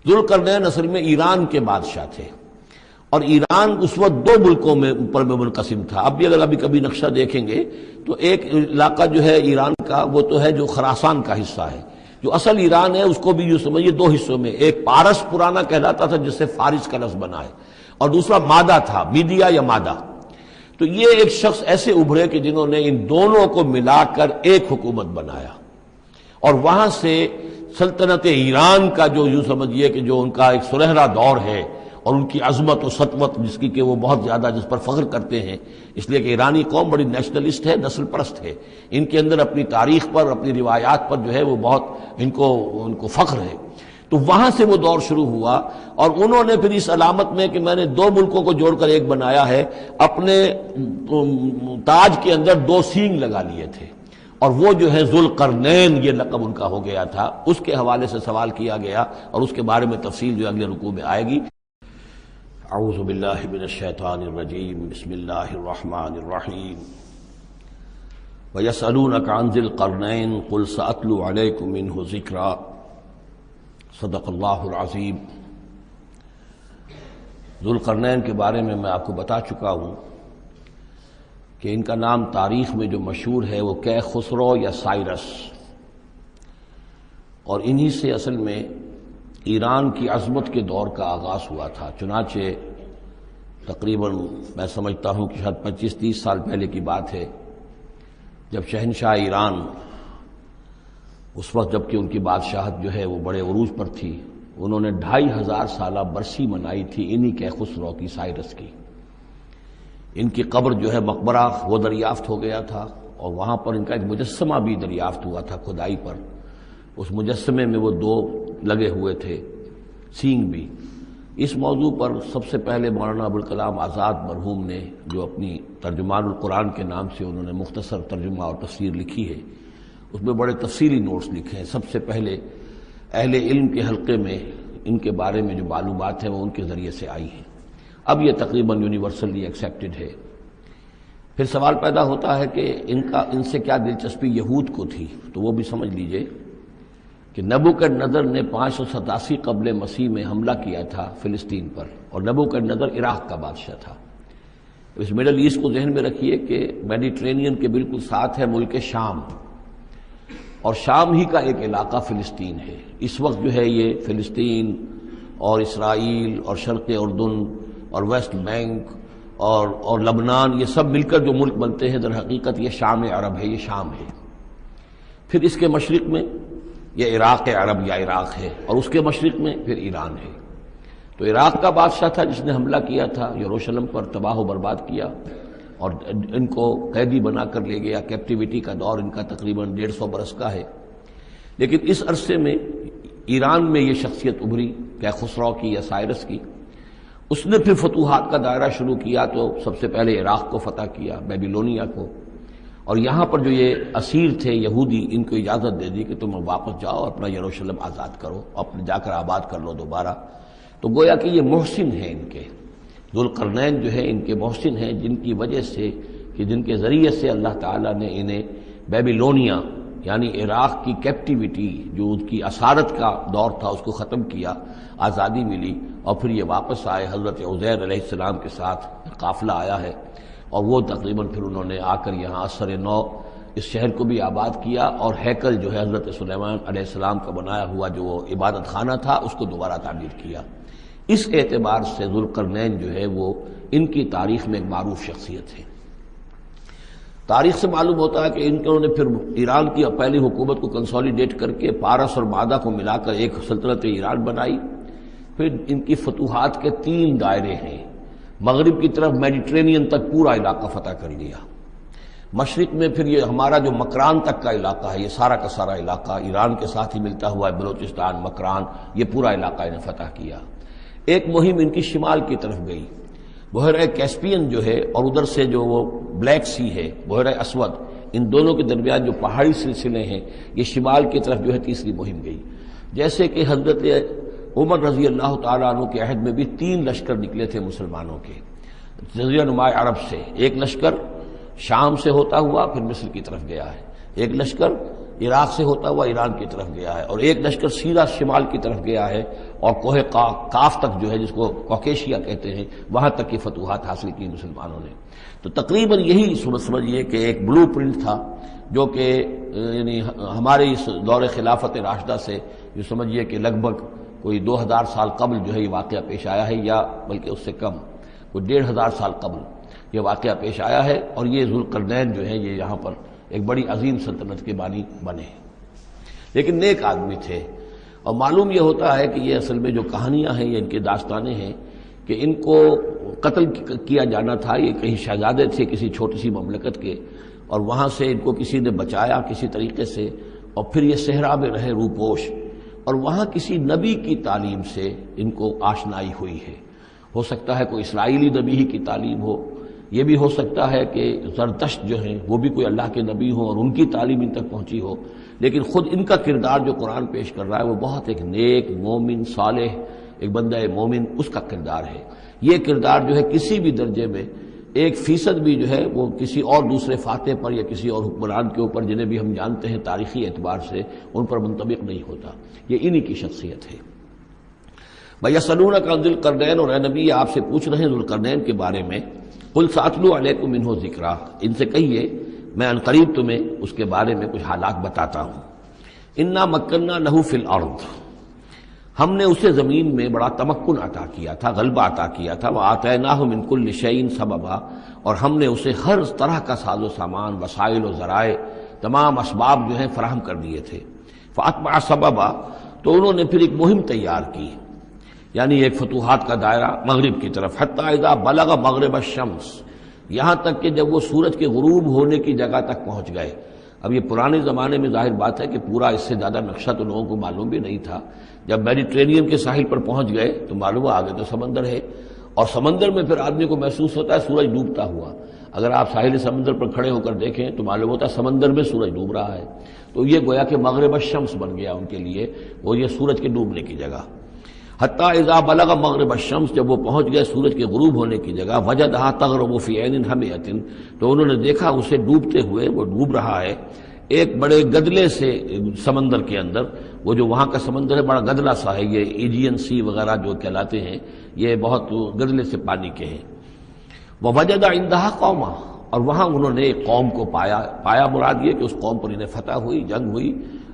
ذوالقرنین اصل میں ایران کے بادشاہ تھے، اور ایران اس وقت دو ملکوں میں اوپر میں منقسم تھا۔ اب بھی اگر ابھی کبھی نقشہ دیکھیں گے تو ایک علاقہ جو ہے ایران کا وہ تو ہے جو خراسان کا حصہ ہے، جو اصل ایران ہے اس کو بھی یوں سمجھیے دو حصوں میں، ایک پارس پرانا کہلاتا تھا جس سے فارس کا لفظ بنا ہے، اور دوسرا مادہ تھا، میڈیا یا مادہ۔ تو یہ ایک شخص ایسے ابھرے کہ جنہوں نے ان دونوں کو ملا کر ایک حکومت بنایا، اور وہاں سے سلطنت ایران کا جو یوں سمجھیے کہ جو ان کا ایک سنہرا دور ہے، اور ان کی عظمت و سطوت جس کی کہ وہ بہت زیادہ جس پر فخر کرتے ہیں، اس لیے کہ ایرانی قوم بڑی نیشنلسٹ ہے، نسل پرست ہے، ان کے اندر اپنی تاریخ پر، اپنی روایات پر جو ہے وہ بہت ان کو فخر ہے۔ تو وہاں سے وہ دور شروع ہوا، اور انہوں نے پھر اس علامت میں کہ میں نے دو ملکوں کو جوڑ کر ایک بنایا ہے، اپنے تاج کے اندر دو سینگ لگا لیے تھے، اور وہ جو ہے ذوالقرنین یہ لقب ان کا ہو گیا تھا۔ اس کے حوالے سے سوال کیا گیا، اور اس کے بارے میں تفصیل جو اگلے رکوع میں آئے گی۔ اعوذ باللہ من الشیطان الرجیم، بسم اللہ الرحمن الرحیم۔ وَيَسْأَلُونَكَ عَنْ ذِي الْقَرْنَيْنِ قُلْ سَأَتْلُو عَلَيْكُم مِّنْهُ ذِكْرًا۔ صدق اللہ العظیم۔ ذوالقرنین کے بارے میں آپ کو بتا چکا ہوں کہ ان کا نام تاریخ میں جو مشہور ہے وہ کیخسرو یا سائرس، اور انہی سے اصل میں ایران کی عظمت کے دور کا آغاز ہوا تھا۔ چنانچہ تقریباً میں سمجھتا ہوں کہ شاید 25-30 سال پہلے کی بات ہے، جب شہنشاہ ایران اس وقت جب کہ ان کی بادشاہت جو ہے وہ بڑے عروج پر تھی، انہوں نے 2500 سالہ برسی منائی تھی انہی کیخسرو کی، سائرس کی۔ ان کی قبر جو ہے مقبرہ وہ دریافت ہو گیا تھا، اور وہاں پر ان کا ایک مجسمہ بھی دریافت ہوا تھا کھدائی پر۔ اس مجسمے میں وہ دو لگے ہوئے تھے سینگ بھی۔ اس موضوع پر سب سے پہلے مولانا ابوالکلام آزاد مرحوم نے جو اپنی ترجمان القرآن کے نام سے انہوں نے مختصر ترجمہ اور تفسیر لکھی ہے، اس میں بڑے تفصیلی نوٹس لکھے ہیں۔ سب سے پہلے اہل علم کے حلقے میں ان کے بارے میں جو معلومات ہیں وہ ان کے ذریعے سے آئی ہیں، اب یہ تقریباً یونیورسلی ایکسیپٹڈ ہے۔ پھر سوال پیدا ہوتا ہے کہ ان سے کیا دلچسپی یہود کو تھی، تو وہ بھی سمجھ لیجئے کہ نبوکدنضر نے 587 قبل مسیح میں حملہ کیا تھا فلسطین پر، اور نبوکدنضر عراق کا بادشاہ تھا۔ اس مڈل ایسٹ کو ذہن میں رکھیے کہ میڈیٹرینین کے بالکل ساتھ ہے ملک شام، اور شام ہی کا ایک علاقہ فلسطین ہے۔ اس وقت جو ہے یہ فلسطین اور اسرائیل اور شرق اردن اور ویسٹ بینک اور لبنان، یہ سب مل کر جو ملک بنتے ہیں، در حقیقت یہ شام عرب ہے، یہ شام ہے۔ پھر اس کے مشرق میں یہ عراق عرب یا عراق ہے، اور اس کے مشرق میں پھر ایران ہے۔ تو عراق کا بادشاہ تھا جس نے حملہ کیا تھا یروشلم پر، تباہ و برباد کیا، اور ان کو قیدی بنا کر لے گیا۔ کیپٹیوٹی کا دور ان کا تقریباً 150 برس کا ہے۔ لیکن اس عرصے میں ایران میں یہ شخصیت ابھری کیخسرو کی یا سائرس کی۔ اس نے پھر فتوحات کا دائرہ شروع کیا، تو سب سے پہلے عراق کو فتح کیا، بیبیلونیا کو، اور یہاں پر جو یہ اسیر تھے یہودی، ان کو اجازت دے دی کہ تم واپس جاؤ، اپنا یروشلم آزاد کرو، اپنے جا کر آباد کر لو دوبارہ۔ تو گویا کہ یہ محسن ہیں ان کے، ذوالقرنین جو ہے ان کے محسن ہیں، جن کی وجہ سے کہ جن کے ذریعے سے اللہ تعالیٰ نے انہیں بیبیلونیا یعنی عراق کی کیپٹیوٹی جو ان کی اسارت کا دور تھا اس کو ختم کیا، آزادی ملی، اور پھر یہ واپس آئے۔ حضرت عزیر علیہ السلام کے ساتھ قافلہ آیا ہے، اور وہ تقریباً پھر انہوں نے آ کر یہاں اثر نو اس شہر کو بھی آباد کیا، اور ہیکل جو ہے حضرت سلیمان علیہ السلام کا بنایا ہوا جو وہ عبادت خانہ تھا اس کو دوبارہ تعمیر کیا۔ اس اعتبار سے ذوالقرنین جو ہے وہ ان کی تاریخ میں ایک معروف شخصیت ہے۔ تاریخ سے معلوم ہوتا ہے کہ انہوں نے پھر ایران کی پہلی حکومت کو کنسولیڈیٹ کر کے پارس اور مادہ کو ملا کر ایک سلطنت ایران بنائی۔ پھر ان کی فتوحات کے 3 دائرے ہیں۔ مغرب کی طرف میڈیٹرینین تک پورا علاقہ فتح کر لیا، مشرق میں پھر یہ ہمارا جو مکران تک کا علاقہ ہے، یہ سارا کا سارا علاقہ ایران کے ساتھ ہی ملتا ہوا ہے، بلوچستان، مکران، یہ پورا علاقہ انہیں فتح کیا۔ ایک مہم ان کی شمال کی طرف گئی، بحیرہ کیسپین جو ہے، اور ادھر سے جو وہ بلیک سی ہے، بحیرہ اسود، ان دونوں کے درمیان جو پہاڑی سلسلے ہیں، یہ شمال کی طرف جو ہے تیسری مہم گئی۔ جیسے کہ حضرت عمر رضی اللہ تعالیٰ عنہ کے عہد میں بھی 3 لشکر نکلے تھے مسلمانوں کے جزیرہ نما عرب سے۔ ایک لشکر شام سے ہوتا ہوا پھر مصر کی طرف گیا ہے، ایک لشکر عراق سے ہوتا ہوا ایران کی طرف گیا ہے، اور ایک لشکر سیدھا شمال کی طرف گیا ہے اور کوہ کاف تک جو ہے جس کو کوکیشیا کہتے ہیں وہاں تک کی فتوحات حاصل کی مسلمانوں نے۔ تو تقریباً یہی سمجھیے کہ ایک بلو پرنٹ تھا جو کہ یعنی ہمارے اس دور خلافت راشدہ سے جو سمجھیے کہ لگ بھگ کوئی 2000 سال قبل جو ہے یہ واقعہ پیش آیا ہے، یا بلکہ اس سے کم کوئی 1500 سال قبل یہ واقعہ پیش آیا ہے، اور یہ ذوالقرنین جو ہے یہ یہاں پر ایک بڑی عظیم سلطنت کے بانی بنے، لیکن نیک آدمی تھے۔ اور معلوم یہ ہوتا ہے کہ یہ اصل میں جو کہانیاں ہیں یہ ان کے داستانیں ہیں کہ ان کو قتل کیا جانا تھا، یہ کہیں شہزادے تھے کسی چھوٹی سی مملکت کے، اور وہاں سے ان کو کسی نے بچایا کسی طریقے سے، اور پھر یہ صحرا میں رہے روپوش، اور وہاں کسی نبی کی تعلیم سے ان کو آشنائی ہوئی ہے۔ ہو سکتا ہے کوئی اسرائیلی نبی ہی کی تعلیم ہو، یہ بھی ہو سکتا ہے کہ زرتشت جو ہیں وہ بھی کوئی اللہ کے نبی ہوں اور ان کی تعلیم ان تک پہنچی ہو، لیکن خود ان کا کردار جو قرآن پیش کر رہا ہے وہ بہت ایک نیک مومن صالح ایک بندہ مومن اس کا کردار ہے۔ یہ کردار جو ہے کسی بھی درجے میں 1% بھی جو ہے وہ کسی اور دوسرے فاتح پر یا کسی اور حکمران کے اوپر جنہیں بھی ہم جانتے ہیں تاریخی اعتبار سے ان پر منطبق نہیں ہوتا، یہ انہی کی شخصیت ہے۔ وَيَسْأَلُونَكَ عَنِ ذِي الْقَرْنَيْنِ، اور اے نبی آپ سے پوچھ رہے ہیں ذوالقرنین کے بارے میں، قُلْ سَأَتْلُو عَلَيْكُم مِّنْهُ ذِكْرًا، ان سے کہیے میں عنقریب تمہیں اس کے بارے میں کچھ حالات بتاتا ہوں۔ اِنَّا مَكَّنَّا لَهُ فِي الْأَرْضِ، ہم نے اسے زمین میں بڑا تمکن عطا کیا تھا، غلبہ عطا کیا تھا، وَآتَيْنَاهُ مِن كُلِّ شَيْءٍ سَبَبًا، اور ہم نے اسے ہر طرح کا ساز و سامان، وسائل و ذرائع، تمام اسباب جو ہیں فراہم کر دیے تھے۔ فَأَتْبَعَ سَبَبًا، تو انہوں نے پھر ایک مہم تیار کی، یعنی ایک فتوحات کا دائرہ مغرب کی طرف، حتی اذا بلغ مغرب الشمس، یہاں تک کہ جب وہ سورج کے غروب ہونے کی جگہ تک پہنچ گئے۔ اب یہ پرانے زمانے میں ظاہر بات ہے کہ پورا اس سے زیادہ نقشہ تو لوگوں کو معلوم بھی نہیں تھا، جب میڈیٹرینین کے ساحل پر پہنچ گئے تو معلوم ہوا آگے تو سمندر ہے، اور سمندر میں پھر آدمی کو محسوس ہوتا ہے سورج ڈوبتا ہوا۔ اگر آپ ساحل سمندر پر کھڑے ہو کر دیکھیں تو معلوم ہوتا ہے سمندر میں سورج ڈوب رہا ہے، تو یہ گویا کہ مغرب الشمس بن گیا ان کے لیے، وہ یہ سورج کے ڈوبنے کی جگہ۔ حتی اذا بلغ مغرب الشمس، جب وہ پہنچ گئے سورج کے غروب ہونے کی جگہ، وجدها تغرب فی عین حمیۃ، تو انہوں نے دیکھا اسے ڈوبتے ہوئے، وہ ڈوب رہا ہے ایک بڑے گدلے سے سمندر کے اندر۔ وہ جو وہاں کا سمندر ہے بڑا گدلا سا ہے، یہ ایجین سی وغیرہ جو کہلاتے ہیں یہ بہت گدلے سے پانی کے ہیں۔ ووجد عندها قوما، اور وہاں انہوں نے ایک قوم کو پایا مراد یہ کہ اس قوم پر انہیں فتح ہوئی، جنگ ہوئی،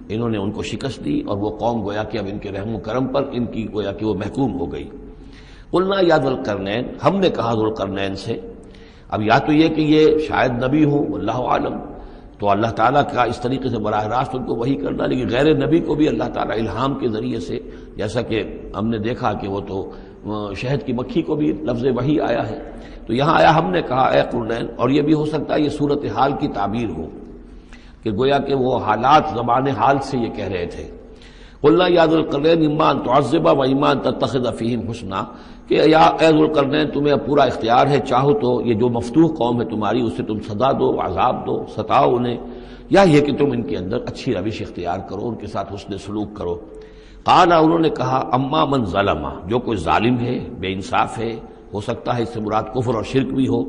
انہوں نے ان کو شکست دی، اور وہ قوم گویا کہ اب ان کے رحم و کرم پر ان کی گویا کہ وہ محکوم ہو گئی۔ قلنا یا ذوالقرنین، ہم نے کہا ذوالقرنین سے، اب یا تو یہ کہ یہ شاید نبی ہوں واللہ عالم، تو اللہ تعالیٰ کا اس طریقے سے براہ راست ان کو وحی کرنا، لیکن غیر نبی کو بھی اللہ تعالیٰ الہام کے ذریعے سے، جیسا کہ ہم نے دیکھا کہ وہ تو شہد کی مکھی کو بھی لفظ وحی آیا ہے، تو یہاں آیا ہم نے کہا اے قرنین، اور یہ بھی ہو سکتا ہے یہ صورتحال کی تعبیر ہو کہ گویا کہ وہ حالات زبان حال سے یہ کہہ رہے تھے۔ قلنا یا ذوالقرنین اما ان تعذب و اما ان تتخذ فیہم حسنا، کہ یا اے ذوالقرنین تمہیں اب پورا اختیار ہے، چاہو تو یہ جو مفتوح قوم ہے تمہاری اسے تم سزا دو، عذاب دو، ستاؤ انہیں، یا یہ کہ تم ان کے اندر اچھی روش اختیار کرو، ان کے ساتھ حسن سلوک کرو۔ قال، انہوں نے کہا اما من ظلم، جو کوئی ظالم ہے، بے انصاف ہے، ہو سکتا ہے اس سے مراد کفر اور شرک بھی ہو،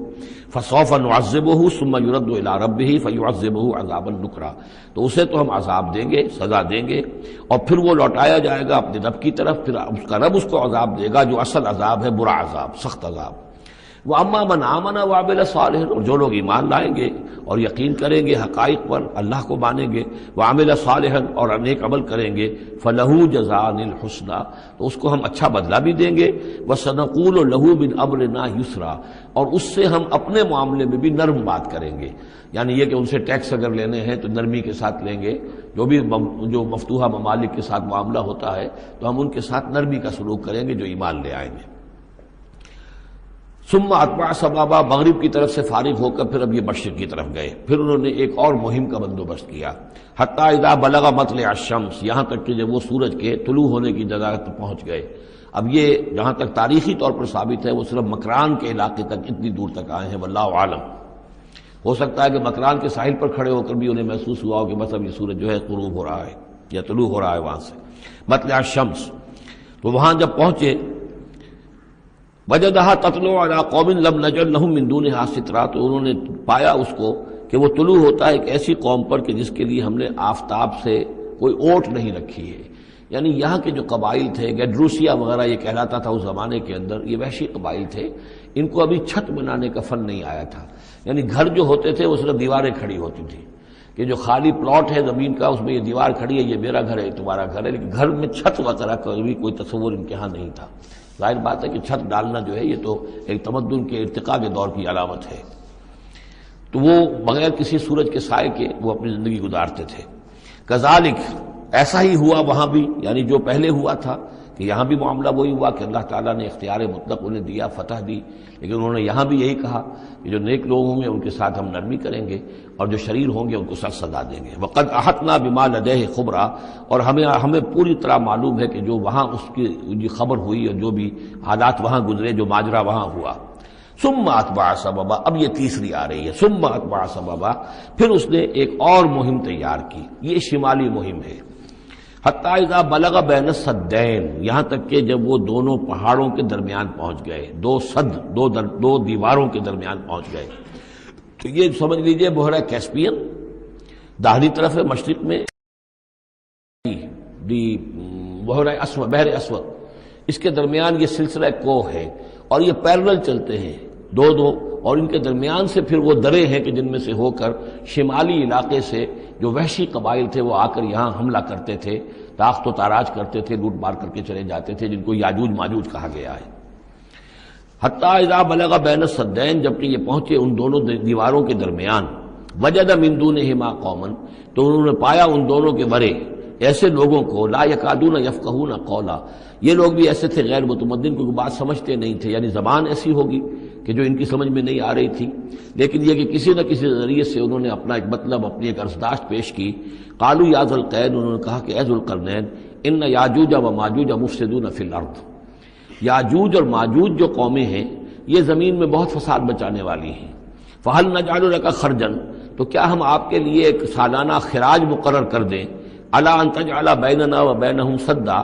فسوف نعذبہ ثم یرد الی ربہ فیعذبہ عذابا نکرا، تو اسے تو ہم عذاب دیں گے، سزا دیں گے، اور پھر وہ لوٹایا جائے گا اپنے رب کی طرف، پھر اس کا رب اس کو عذاب دے گا جو اصل عذاب ہے، برا عذاب، سخت عذاب۔ واما من آمن وعمل صالحا، اور جو لوگ ایمان لائیں گے اور یقین کریں گے حقائق پر، اللہ کو مانیں گے، وعمل صالحا، اور نیک عمل کریں گے، فلہ جزاء الحسنی، تو اس کو ہم اچھا بدلہ بھی دیں گے، وسنقول له من امرنا یسرا، اور اس سے ہم اپنے معاملے میں بھی نرم بات کریں گے، یعنی یہ کہ ان سے ٹیکس اگر لینے ہیں تو نرمی کے ساتھ لیں گے، جو مفتوحہ ممالک کے ساتھ معاملہ ہوتا ہے تو ہم ان کے ساتھ نرمی کا سلوک کریں گے جو ایمان لے آئیں گے۔ ثم اتبع سبابا، مغرب کی طرف سے فارغ ہو کر پھر اب یہ مشرق کی طرف گئے، پھر انہوں نے ایک اور مہم کا بندوبست کیا، حتی اذا بلغ مطلع الشمس، یہاں تک کہ جب وہ سورج کے طلوع ہونے کی جگہ تک پہنچ گئے۔ اب یہ جہاں تک تاریخی طور پر ثابت ہے وہ صرف مکران کے علاقے تک اتنی دور تک آئے ہیں، واللہ عالم، ہو سکتا ہے کہ مکران کے ساحل پر کھڑے ہو کر بھی انہیں محسوس ہوا ہو کہ بس اب یہ سورج جو ہے غروب ہو رہا ہے یا طلوع ہو رہا ہے وہاں سے، مطلع الشمس۔ تو وہاں جب پہنچے، وجدها تطلع على قوم لم نجعل لهم من دونها سترا، تو انہوں نے پایا اس کو کہ وہ طلوع ہوتا ہے ایک ایسی قوم پر کہ جس کے لیے ہم نے آفتاب سے کوئی اوٹ نہیں رکھی ہے. یعنی یہاں کے جو قبائل تھے، گیڈروسیا وغیرہ یہ کہلاتا تھا اس زمانے کے اندر، یہ وحشی قبائل تھے، ان کو ابھی چھت بنانے کا فن نہیں آیا تھا. یعنی گھر جو ہوتے تھے وہ صرف دیواریں کھڑی ہوتی تھیں کہ جو خالی پلاٹ ہے زمین کا اس میں یہ دیوار کھڑی ہے، یہ میرا گھر ہے، تمہارا گھر ہے، لیکن گھر میں چھت وغیرہ کا بھی کوئی تصور ان کے ہاں نہیں تھا. ظاہر بات ہے کہ چھت ڈالنا جو ہے یہ تو ایک تمدن کے ارتقاء کے دور کی علامت ہے. تو وہ بغیر کسی سورج کے سائے کے وہ اپنی زندگی گزارتے تھے. کذالک، ایسا ہی ہوا وہاں بھی، یعنی جو پہلے ہوا تھا کہ یہاں بھی معاملہ وہی ہوا کہ اللہ تعالیٰ نے اختیار مطلق انہیں دیا، فتح دی، لیکن انہوں نے یہاں بھی یہی کہا کہ جو نیک لوگ ہوں گے ان کے ساتھ ہم نرمی کریں گے اور جو شریر ہوں گے ان کو سخت سزا دیں گے. وقد احطنا بما لدیہ خبرا، اور ہمیں پوری طرح معلوم ہے کہ جو وہاں اس کی خبر ہوئی اور جو بھی حالات وہاں گزرے، جو ماجرا وہاں ہوا. ثم اتبع سببا، اب یہ تیسری آ رہی ہے، ثم اتبع سببا، پھر اس نے ایک اور مہم تیار کی. یہ شمالی مہم ہے. حتی اذا بلغ بین السدین، یہاں تک کہ جب وہ دونوں پہاڑوں کے درمیان پہنچ گئے، دو دیواروں کے درمیان پہنچ گئے. تو یہ سمجھ لیجئے بحیرہ کیسپیئن داہنی طرف ہے، مشرق میں بحیرہ اسود، بحر اسود، اس کے درمیان یہ سلسلہ کوہ ہے اور یہ پیرلل چلتے ہیں دو، اور ان کے درمیان سے پھر وہ درے ہیں کہ جن میں سے ہو کر شمالی علاقے سے جو وحشی قبائل تھے وہ آ کر یہاں حملہ کرتے تھے، تاخت و تاراج کرتے تھے، لوٹ مار کر کے چلے جاتے تھے، جن کو یاجوج ماجوج کہا گیا ہے. حتی اذا بلغ بین السدین، جبکہ یہ پہنچے ان دونوں دیواروں کے درمیان، وجد من دونہما قوما، تو انہوں نے پایا ان دونوں کے ورے ایسے لوگوں کو، لا یکادون یفقہون قولا، یہ لوگ بھی ایسے تھے غیر متمدن، کوئی بات سمجھتے نہیں تھے، یعنی زبان ایسی ہوگی کہ جو ان کی سمجھ میں نہیں آ رہی تھی، لیکن یہ کہ کسی نہ کسی ذریعے سے انہوں نے اپنا ایک مطلب، اپنی ایک عرضداشت پیش کی. قالوا یا ذا القرنین، انہوں نے کہا کہ اے ذو القرنین، ان یاجوج و ماجوج مفسدون فی الارض، یاجوج اور ماجوج جو قومیں ہیں یہ زمین میں بہت فساد مچانے والی ہیں. فہل نجعل لک خرجا، تو کیا ہم آپ کے لیے ایک سالانہ خراج مقرر کر دیں، الا ان تجعل بیننا و بینہم سدا،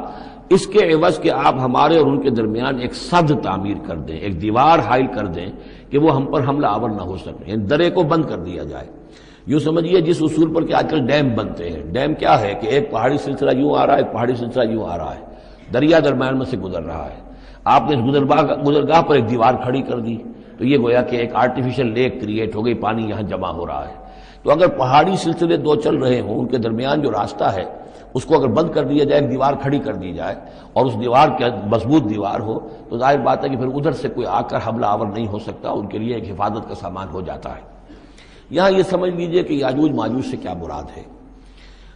اس کے عوض کہ آپ ہمارے اور ان کے درمیان ایک سد تعمیر کر دیں، ایک دیوار حائل کر دیں کہ وہ ہم پر حملہ آور نہ ہو سکے، یعنی درے کو بند کر دیا جائے. یوں سمجھیے جس اصول پر کہ آج کل ڈیم بنتے ہیں. ڈیم کیا ہے کہ ایک پہاڑی سلسلہ یوں آ رہا ہے، ایک پہاڑی سلسلہ یوں آ رہا ہے، دریا درمیان میں سے گزر رہا ہے، آپ نے گزرگاہ پر ایک دیوار کھڑی کر دی تو یہ گویا کہ ایک آرٹیفیشل لیک کریٹ ہو گئی، پانی یہاں جمع ہو رہا ہے. تو اگر پہاڑی سلسلے دو چل رہے ہوں، ان کے درمیان جو راستہ ہے اس کو اگر بند کر دیا جائے، ایک دیوار کھڑی کر دی جائے اور اس دیوار کے مضبوط دیوار ہو، تو ظاہر بات ہے کہ پھر ادھر سے کوئی آ کر حملہ آور نہیں ہو سکتا، ان کے لیے ایک حفاظت کا سامان ہو جاتا ہے. یہاں یہ سمجھ لیجئے کہ یاجوج ماجوج سے کیا مراد ہے.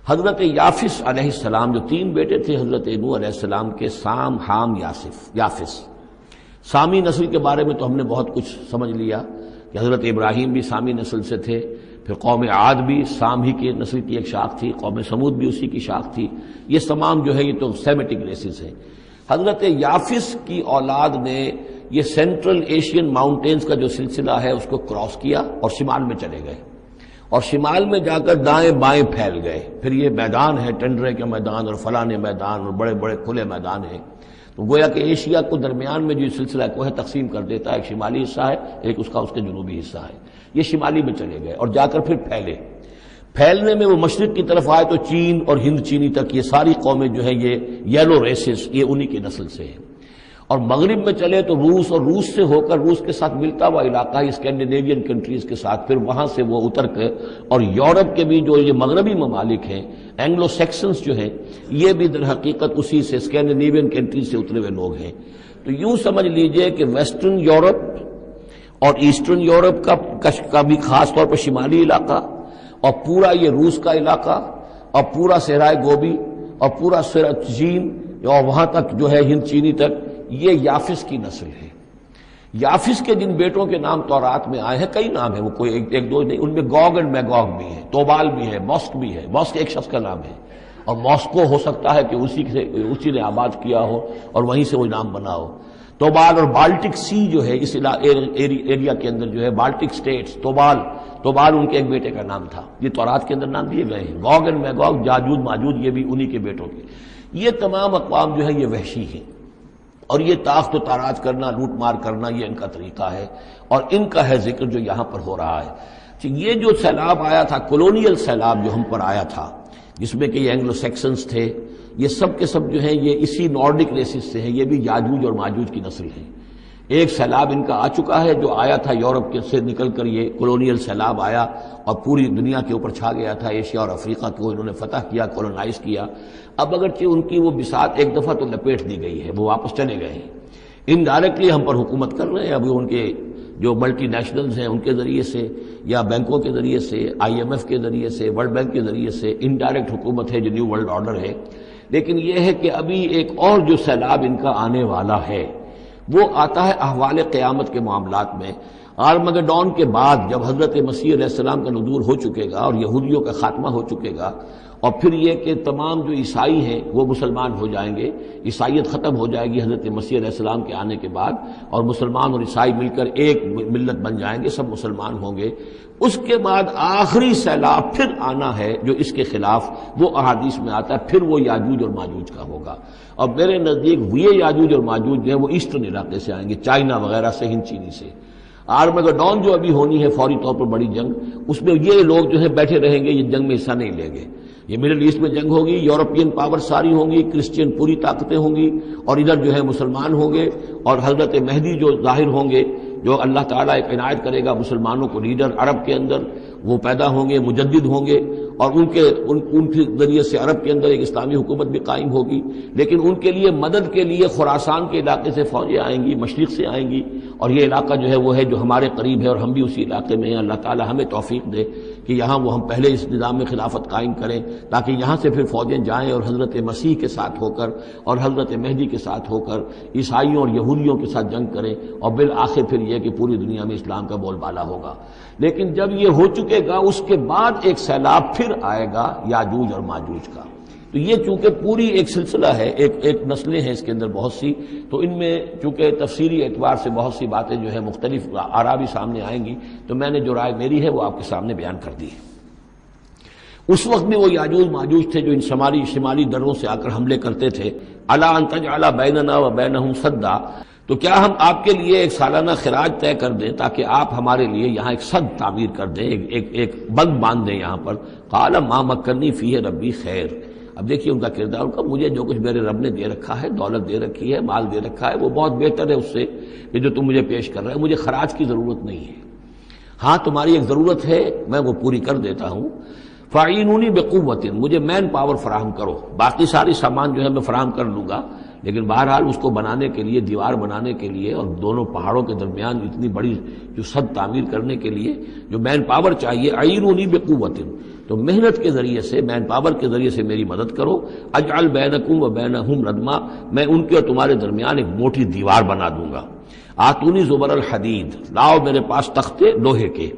حضرت یافس علیہ السلام، جو تین بیٹے تھے حضرت نوح علیہ السلام کے، سام، حام، یافس. سامی نسل کے بارے میں تو ہم نے بہت کچھ سمجھ لیا کہ حضرت ابراہیم بھی سامی نسل سے تھے، پھر قوم عاد بھی سام ہی کی نسل کی ایک شاخ تھی، قوم سمود بھی اسی کی شاخ تھی. یہ تمام جو ہے یہ تو سیمیٹک ریسز ہیں. حضرت یافس کی اولاد نے یہ سینٹرل ایشین ماؤنٹینز کا جو سلسلہ ہے اس کو کراس کیا اور شمال میں چلے گئے، اور شمال میں جا کر دائیں بائیں پھیل گئے. پھر یہ میدان ہے، ٹنڈرے کے میدان اور فلانے میدان اور بڑے بڑے کھلے میدان ہیں. تو گویا کہ ایشیا کو درمیان میں جو سلسلہ کوہ تقسیم کر دیتا ہے، ایک شمالی حصہ ہے، ایک اس کے جنوبی حصہ ہے. یہ شمالی میں چلے گئے اور جا کر پھر پھیلنے میں وہ مشرق کی طرف آئے تو چین اور ہند چینی تک یہ ساری قومیں جو ہے یہ یلو ریسز، یہ انہی کی نسل سے ہیں. اور مغرب میں چلے تو روس، اور روس سے ہو کر روس کے ساتھ ملتا ہوا علاقہ ہے اسکینڈینیوین کنٹریز کے ساتھ، پھر وہاں سے وہ اتر کر، اور یورپ کے بھی جو یہ مغربی ممالک ہیں، اینگلو سیکسنز جو ہیں، یہ بھی در حقیقت اسی سے اسکینڈینیوین کنٹریز سے اترے ہوئے لوگ ہیں. تو یوں سمجھ لیجئے کہ ویسٹرن یورپ اور ایسٹرن یورپ کا بھی خاص طور پر شمالی علاقہ، اور پورا یہ روس کا علاقہ، اور پورا صحرائے گوبی، اور پورا چین، اور وہاں تک جو ہے ہند چینی تک، یہ یافس کی نسل ہے. یافس کے جن بیٹوں کے نام تورات میں آئے ہیں، کئی نام ہیں، وہ کوئی ایک دو نہیں، ان میں گوگ اینڈ میگوگ بھی ہے، توبال بھی ہے، موسک بھی ہے. موسک ایک شخص کا نام ہے، اور ماسکو ہو سکتا ہے کہ اسی نے آباد کیا ہو اور وہیں سے وہ نام بنا ہو. توبال اور بالٹک سی جو ہے اس ایریا کے اندر جو ہے بالٹک سٹیٹس، توبال ان کے ایک بیٹے کا نام تھا. یہ تورات کے اندر نام دیے گئے ہیں. گوگ اینڈ میگوگ، یاجوج ماجوج، یہ بھی انہی کے بیٹوں کے. یہ تمام اقوام جو ہے یہ وحشی ہیں، اور یہ تاخت و تاراج کرنا، لوٹ مار کرنا، یہ ان کا طریقہ ہے، اور ان کا ہے ذکر جو یہاں پر ہو رہا ہے. یہ جو سیلاب آیا تھا، کولونیل سیلاب جو ہم پر آیا تھا، جس میں کہ یہ اینگلو سیکسنز تھے، یہ سب کے سب جو ہیں یہ اسی نارڈک ریسز سے ہیں، یہ بھی یاجوج اور ماجوج کی نسل ہیں۔ ایک سیلاب ان کا آ چکا ہے جو آیا تھا یورپ کے سے نکل کر، یہ کولونیل سیلاب آیا اور پوری دنیا کے اوپر چھا گیا تھا، ایشیا اور افریقہ کو انہوں نے فتح کیا، کولونائز کیا۔ اب اگرچہ ان کی وہ بساط ایک دفعہ تو لپیٹ دی گئی ہے، وہ واپس چلے گئے ہیں، انڈائریکٹلی ہم پر حکومت کر رہے ہیں۔ ابھی ان کے جو ملٹی نیشنلز ہیں ان کے ذریعے سے یا بینکوں کے ذریعے سے، آئی ایم ایف کے ذریعے سے، ورلڈ بینک کے ذریعے سے انڈائریکٹ حکومت ہے جو نیو ورلڈ آرڈر ہے۔ لیکن یہ ہے کہ ابھی ایک اور جو سیلاب ان کا آنے والا ہے وہ آتا ہے احوال قیامت کے معاملات میں۔ آرمگڈون کے بعد جب حضرت مسیح علیہ السلام کا نزول ہو چکے گا اور یہودیوں کا خاتمہ ہو چکے گا، اور پھر یہ کہ تمام جو عیسائی ہیں وہ مسلمان ہو جائیں گے، عیسائیت ختم ہو جائے گی حضرت مسیح علیہ السلام کے آنے کے بعد، اور مسلمان اور عیسائی مل کر ایک ملت بن جائیں گے، سب مسلمان ہوں گے۔ اس کے بعد آخری سیلاب پھر آنا ہے جو اس کے خلاف، وہ احادیث میں آتا ہے، پھر وہ یاجوج اور ماجوج کا ہوگا۔ اور میرے نزدیک یہ یاجوج اور ماجوج جو ہیں وہ ایسٹرن علاقے سے آئیں گے، چائنا وغیرہ سے، ہند چینی سے۔ آرمگڈون جو ابھی ہونی ہے فوری طور پر بڑی جنگ، اس میں یہ لوگ جو ہیں بیٹھے رہیں گے، یہ جنگ میں حصہ نہیں لیں گے۔ یہ مڈل ایسٹ میں جنگ ہوگی، یورپین پاور ساری ہوں گی، کرسچین پوری طاقتیں ہوں گی، اور ادھر جو ہے مسلمان ہوں گے، اور حضرت مہدی جو ظاہر ہوں گے، جو اللہ تعالیٰ ایک عنایت کرے گا مسلمانوں کو لیڈر عرب کے اندر، وہ پیدا ہوں گے، مجدد ہوں گے، اور ان کے ذریعے سے عرب کے اندر ایک اسلامی حکومت بھی قائم ہوگی۔ لیکن ان کے لیے مدد کے لیے خراسان کے علاقے سے فوجیں آئیں گی، مشرق سے آئیں گی، اور یہ علاقہ جو ہے وہ ہے جو ہمارے قریب ہے، اور ہم بھی اسی علاقے میں ہیں۔ اللہ تعالیٰ ہمیں توفیق دے کہ یہاں وہ ہم پہلے اس نظام میں خلافت قائم کریں، تاکہ یہاں سے پھر فوجیں جائیں اور حضرت مسیح کے ساتھ ہو کر اور حضرت مہدی کے ساتھ ہو کر عیسائیوں اور یہودیوں کے ساتھ جنگ کریں، اور بالآخر پھر یہ کہ پوری دنیا میں اسلام کا بول بالا ہوگا۔ لیکن جب یہ ہو چکے گا، اس کے بعد ایک سیلاب پھر آئے گا یاجوج اور ماجوج کا۔ تو یہ چونکہ پوری ایک سلسلہ ہے، ایک نسلیں ہیں اس کے اندر بہت سی، تو ان میں چونکہ تفسیری اعتبار سے بہت سی باتیں جو ہے مختلف آراء بھی سامنے آئیں گی، تو میں نے جو رائے میری ہے وہ آپ کے سامنے بیان کر دی ہے۔ اس وقت بھی وہ یاجوج ماجوج تھے جو ان شمالی دروں سے آ کر حملے کرتے تھے۔ الا ان تجعل بیننا وبینہم سدا، تو کیا ہم آپ کے لیے ایک سالانہ خراج طے کر دیں تاکہ آپ ہمارے لیے یہاں ایک سد تعمیر کر دیں، ایک بند باندھ دیں یہاں پر۔ قال ما مکنی فیہ ربی خیر، اب دیکھیے ان کا کردار، ان کا مجھے جو کچھ میرے رب نے دے رکھا ہے، دولت دے رکھی ہے، مال دے رکھا ہے، وہ بہت بہتر ہے اس سے کہ جو تم مجھے پیش کر رہے ہیں، مجھے خراج کی ضرورت نہیں ہے۔ ہاں تمہاری ایک ضرورت ہے، میں وہ پوری کر دیتا ہوں۔ فاعینونی بقوت، مجھے مین پاور فراہم کرو، باقی ساری سامان جو ہے میں فراہم کر لوں گا، لیکن بہرحال اس کو بنانے کے لیے، دیوار بنانے کے لیے اور دونوں پہاڑوں کے درمیان اتنی بڑی جو سد تعمیر کرنے کے لیے جو مین پاور چاہیے، اعینونی بقوت، تو محنت کے ذریعے سے، مین پاور کے ذریعے سے میری مدد کرو۔ اجعل بینکم و بینہم ردما، میں ان کے اور تمہارے درمیان ایک موٹی دیوار بنا دوں گا۔ آتونی زبر الحدید، لاؤ میرے پاس تختے لوہے کے۔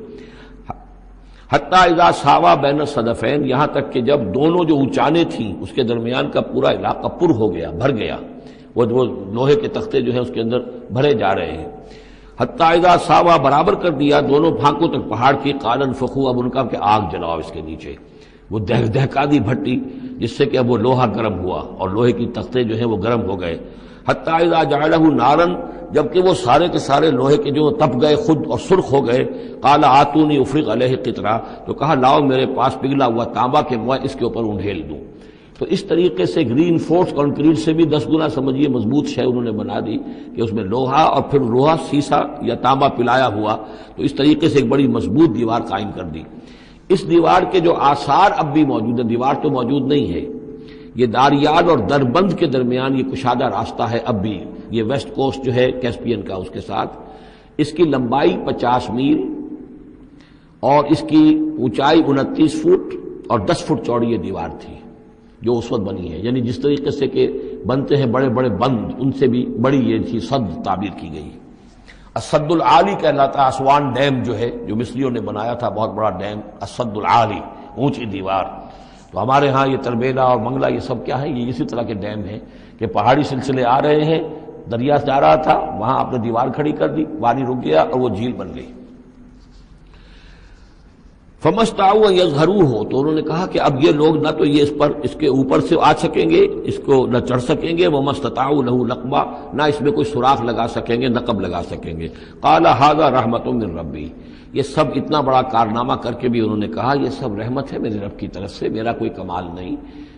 حتی اذا ساوا بین الصدفین، یہاں تک کہ جب دونوں جو اونچانے تھیں اس کے درمیان کا پورا علاقہ پر ہو گیا، بھر گیا، وہ لوہے کے تختے جو ہیں اس کے اندر بھرے جا رہے ہیں۔ حتی اذا ساوا، برابر کر دیا دونوں پھانکوں تک پہاڑ کی، قال انفخوا، اب ان کا کہ آگ جلاؤ اس کے نیچے، وہ دہکا دی بھٹی جس سے کہ اب وہ لوہا گرم ہوا اور لوہے کی تختے جو ہیں وہ گرم ہو گئے۔ حتی اذا جعلہ نارا، جبکہ وہ سارے کے سارے لوہے کے جو تپ گئے خود اور سرخ ہو گئے۔ قال آتونی افرغ علیہ قطرہ، تو کہا لاؤ میرے پاس پگھلا ہوا تانبا کہ میں اس کے اوپر انڈھیل دوں۔ تو اس طریقے سے گرین فورس کنکریٹ سے بھی 10 گنا سمجھیے مضبوط شے انہوں نے بنا دی کہ اس میں لوہا اور پھر لوہا سیسا یا تانبا پلایا ہوا، تو اس طریقے سے ایک بڑی مضبوط دیوار قائم کر دی۔ اس دیوار کے جو آثار اب بھی موجود ہیں، دیوار تو موجود نہیں ہے، یہ داریال اور دربند کے درمیان یہ کشادہ راستہ ہے اب بھی، یہ ویسٹ کوسٹ جو ہے کیسپین کا، اس کے ساتھ اس کی لمبائی 50 میل اور اس کی اونچائی 29 فٹ اور 10 فٹ چوڑی یہ دیوار تھی جو اس وقت بنی ہے۔ یعنی جس طریقے سے کہ بنتے ہیں بڑے بڑے بند، ان سے بھی بڑی یہ تھی سد تعبیر کی گئی۔ السد العالی کہلاتا ہے اسوان ڈیم جو ہے، جو مصریوں نے بنایا تھا، بہت بڑا ڈیم، السد العالی، اونچی دیوار۔ تو ہمارے ہاں یہ تربیلا اور منگلا یہ سب کیا ہے، یہ اسی طرح کے ڈیم ہیں کہ پہاڑی سلسلے آ رہے ہیں، دریا جا رہا تھا، وہاں آپ نے دیوار کھڑی کر دی، پانی رک گیا اور وہ جھیل بن گئی۔ فَمَسْتَطَاعُوا أَن يَظْهَرُوهُ، تو انہوں نے کہا کہ اب یہ لوگ نہ تو یہ اس کے اوپر سے آ سکیں گے، اس کو نہ چڑھ سکیں گے، وَمَا اسْتَطَاعُوا لَهُ نَقْبًا، نہ اس میں کوئی سوراخ لگا سکیں گے، نقب لگا سکیں گے۔ قَالَ هَذَا رَحْمَةٌ مِّن رَّبِّي، یہ سب اتنا بڑا کارنامہ کر کے بھی انہوں نے کہا یہ سب رحمت ہے میرے رب کی طرف سے، میرا کوئی کمال نہیں،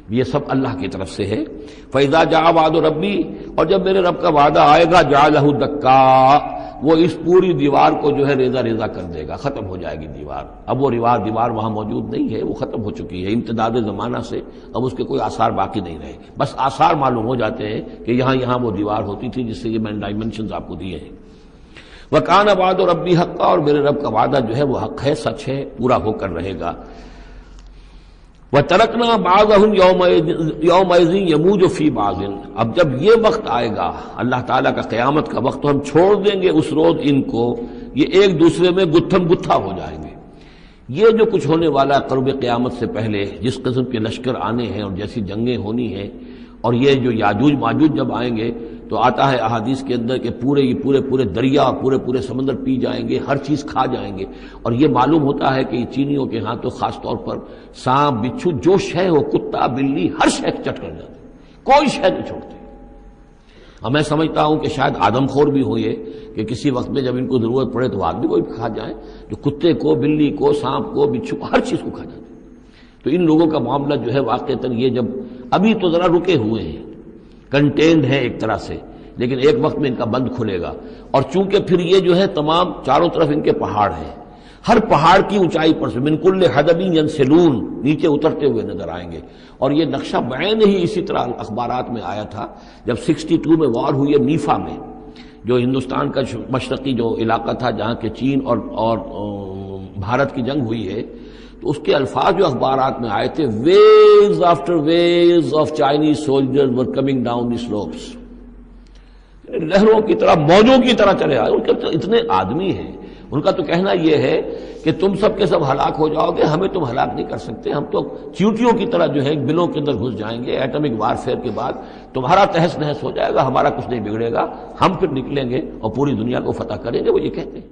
یہ سب اللہ کی طرف سے ہے۔ فَإِذَا جَاءَ وَعْدُ رَبِّي، اور جب میرے رب کا وعدہ آئے گا، جَعَلَهُ دَكَّا، وہ اس پوری دیوار کو جو ہے ریزہ ریزہ کر دے گا، ختم ہو جائے گی دیوار۔ اب وہ دیوار وہاں موجود نہیں ہے، وہ ختم ہو چکی ہے امتداد زمانہ سے، اب اس کے کوئی آثار باقی نہیں رہے، بس آثار معلوم ہو جاتے ہیں کہ یہاں وہ دیوار ہوتی تھی، جس سے یہ میں نے ڈائمنشنز آپ کو دیے ہیں۔ وَكَانَ وَعْدُ رَبِّي حَقًّا، اور میرے رب کا وعدہ جو ہے وہ حق ہے، سچ ہے، پورا ہو کر رہے گا۔ وَتَرَكْنَا بَعْضَهُمْ يَوْمَئِذٍ يَمُوجُ فِي بَعْضٍ، اب جب یہ وقت آئے گا اللہ تعالیٰ کا قیامت کا وقت، تو ہم چھوڑ دیں گے اس روز ان کو، یہ ایک دوسرے میں گتھم گتھا ہو جائیں گے۔ یہ جو کچھ ہونے والا ہے قرب قیامت سے پہلے، جس قسم کے لشکر آنے ہیں اور جیسی جنگیں ہونی ہیں، اور یہ جو یاجوج ماجوج جب آئیں گے تو آتا ہے احادیث کے اندر کہ پورے دریا اور پورے سمندر پی جائیں گے، ہر چیز کھا جائیں گے، اور یہ معلوم ہوتا ہے کہ یہ چینیوں کے ہاں تو خاص طور پر سانپ بچھو جو شے ہو، کتا بلی، ہر شے چٹ کر جاتے، کوئی شے نہیں چھوڑتے۔ اور میں سمجھتا ہوں کہ شاید آدم خور بھی ہو یہ کہ کسی وقت میں جب ان کو ضرورت پڑے تو آدمی کو بھی کھا جائیں، جو کتے کو، بلی کو، سانپ کو، بچھو کو، ہر چیز کو کھا جاتے۔ تو ان لوگوں کا معاملہ جو ہے واقعتاً یہ جب ابھی تو ذرا رکے ہوئے ہیں، کنٹینڈ ہے ایک طرح سے، لیکن ایک وقت میں ان کا بند کھلے گا، اور چونکہ پھر یہ جو ہے تمام چاروں طرف ان کے پہاڑ ہیں، ہر پہاڑ کی اونچائی پر سے من کل حدب ینسلون نیچے اترتے ہوئے نظر آئیں گے۔ اور یہ نقشہ بعین ہی اسی طرح اخبارات میں آیا تھا جب 62 میں وار ہوئی ہے نیفا میں، جو ہندوستان کا مشرقی جو علاقہ تھا جہاں کے چین اور بھارت کی جنگ ہوئی ہے، تو اس کے الفاظ جو اخبارات میں آئے تھے، waves after waves of Chinese soldiers were coming down the slopes, لہروں کی طرح، موجوں کی طرح چلے آئے۔ ان کے اتنے آدمی ہیں، ان کا تو کہنا یہ ہے کہ تم سب کے سب ہلاک ہو جاؤ گے، ہمیں تم ہلاک نہیں کر سکتے، ہم تو چیونٹیوں کی طرح جو ہے بلوں کے اندر گھس جائیں گے، ایٹمک وارفیئر کے بعد تمہارا تہس نہس ہو جائے گا، ہمارا کچھ نہیں بگڑے گا، ہم پھر نکلیں گے اور پوری دنیا کو فتح کریں گے، وہ یہ کہتے ہیں۔